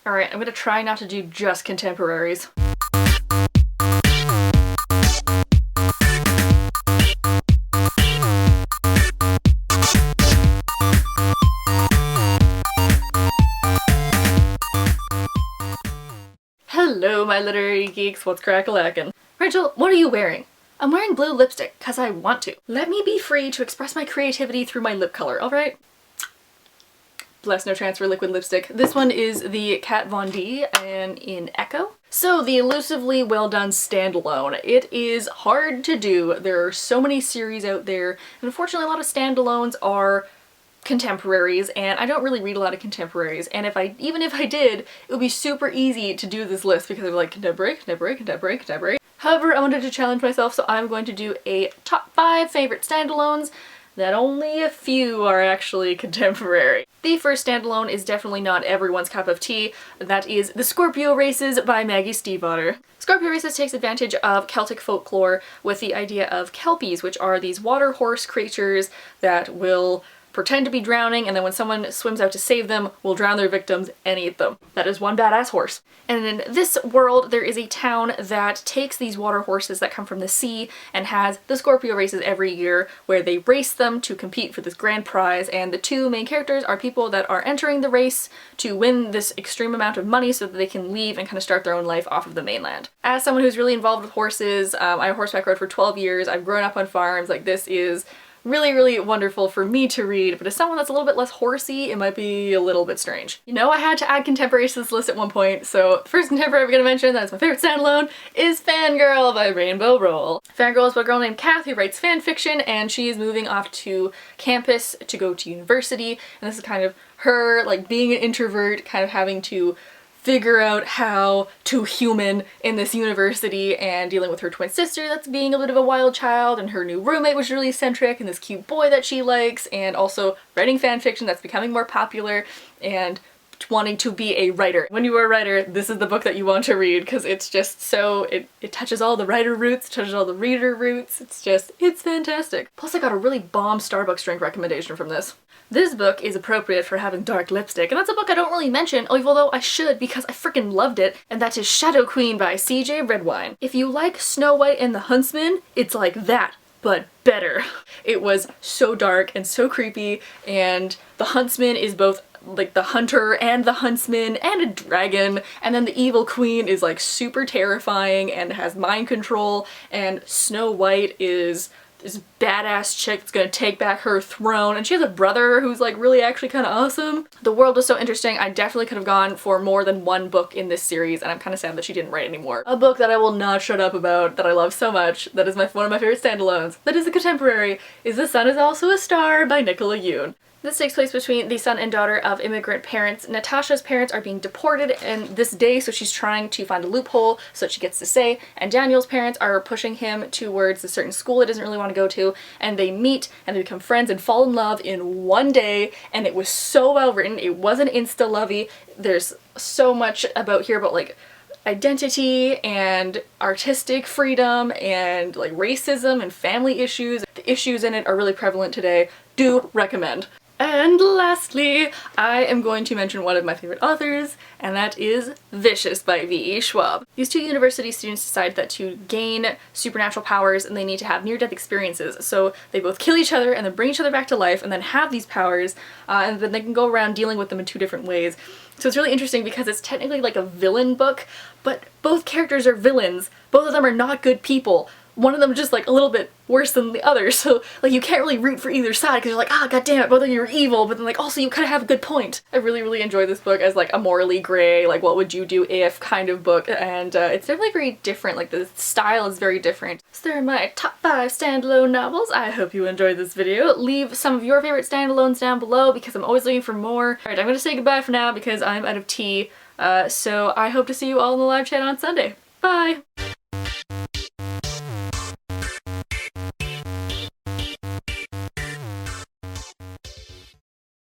Alright, I'm gonna try not to do just contemporaries. Hello, my literary geeks, what's crack-a-lackin'? Rachel, what are you wearing? I'm wearing blue lipstick, cause I want to. Let me be free to express my creativity through my lip color, alright? Bless No Transfer liquid lipstick. This one is the Kat Von D and in Echo. So the elusively well done standalone. It is hard to do. There are so many series out there, and unfortunately a lot of standalones are contemporaries, and I don't really read a lot of contemporaries, and even if I did, it would be super easy to do this list because I'm like contemporary, contemporary, contemporary, contemporary. However, I wanted to challenge myself, so I'm going to do a top 5 favorite standalones that only a few are actually contemporary. The first standalone is definitely not everyone's cup of tea. That is The Scorpio Races by Maggie Stiefvater. Scorpio Races takes advantage of Celtic folklore with the idea of kelpies, which are these water horse creatures that will pretend to be drowning, and then when someone swims out to save them, will drown their victims and eat them. That is one badass horse. And in this world, there is a town that takes these water horses that come from the sea and has the Scorpio races every year, where they race them to compete for this grand prize, and the two main characters are people that are entering the race to win this extreme amount of money so that they can leave and kind of start their own life off of the mainland. As someone who's really involved with horses, I horseback rode for 12 years, I've grown up on farms, like this is really, really wonderful for me to read, but as someone that's a little bit less horsey, it might be a little bit strange. You know, I had to add contemporaries to this list at one point, so the first contemporary I'm gonna mention that is my favorite standalone is Fangirl by Rainbow Roll. Fangirl is about a girl named Kath who writes fan fiction, and she is moving off to campus to go to university, and this is kind of her, like, being an introvert, kind of having to figure out how to human in this university, and dealing with her twin sister that's being a bit of a wild child, and her new roommate was really eccentric, and this cute boy that she likes, and also writing fan fiction that's becoming more popular, and wanting to be a writer. When you are a writer, this is the book that you want to read because it's just so, it touches all the writer roots, touches all the reader roots, it's fantastic. Plus I got a really bomb Starbucks drink recommendation from this. This book is appropriate for having dark lipstick, and that's a book I don't really mention, although I should because I freaking loved it, and that is Shadow Queen by C.J. Redwine. If you like Snow White and the Huntsman, it's like that, but better. It was so dark and so creepy, and the huntsman is both like the hunter and the huntsman and a dragon, and then the evil queen is like super terrifying and has mind control, and Snow White is this badass chick that's gonna take back her throne, and she has a brother who's like really actually kind of awesome. The world was so interesting. I definitely could have gone for more than one book in this series, and I'm kind of sad that she didn't write anymore. A book that I will not shut up about, that I love so much, that is one of my favorite standalones, that is a contemporary, is The Sun Is Also a Star by Nicola Yoon. This takes place between the son and daughter of immigrant parents. Natasha's parents are being deported in this day, so she's trying to find a loophole so that she gets to stay, and Daniel's parents are pushing him towards a certain school he doesn't really want to go to, and they meet and they become friends and fall in love in one day, and it was so well written. It wasn't insta-lovey. There's so much about here about like identity and artistic freedom and like racism and family issues. The issues in it are really prevalent today. Do recommend. And lastly, I am going to mention one of my favorite authors, and that is Vicious by V.E. Schwab. These two university students decide that to gain supernatural powers and they need to have near-death experiences, so they both kill each other and then bring each other back to life and then have these powers, and then they can go around dealing with them in 2 different ways. So it's really interesting because it's technically like a villain book, but both characters are villains. Both of them are not good people. One of them just like a little bit worse than the other, so like you can't really root for either side because you're like, ah, god damn it, both of you are evil, but then like also you kind of have a good point. I really, really enjoy this book as like a morally gray, like what would you do if kind of book, and it's definitely very different, like the style is very different. So there are my top 5 standalone novels. I hope you enjoyed this video. Leave some of your favorite standalones down below because I'm always looking for more. Alright, I'm gonna say goodbye for now because I'm out of tea, so I hope to see you all in the live chat on Sunday. Bye!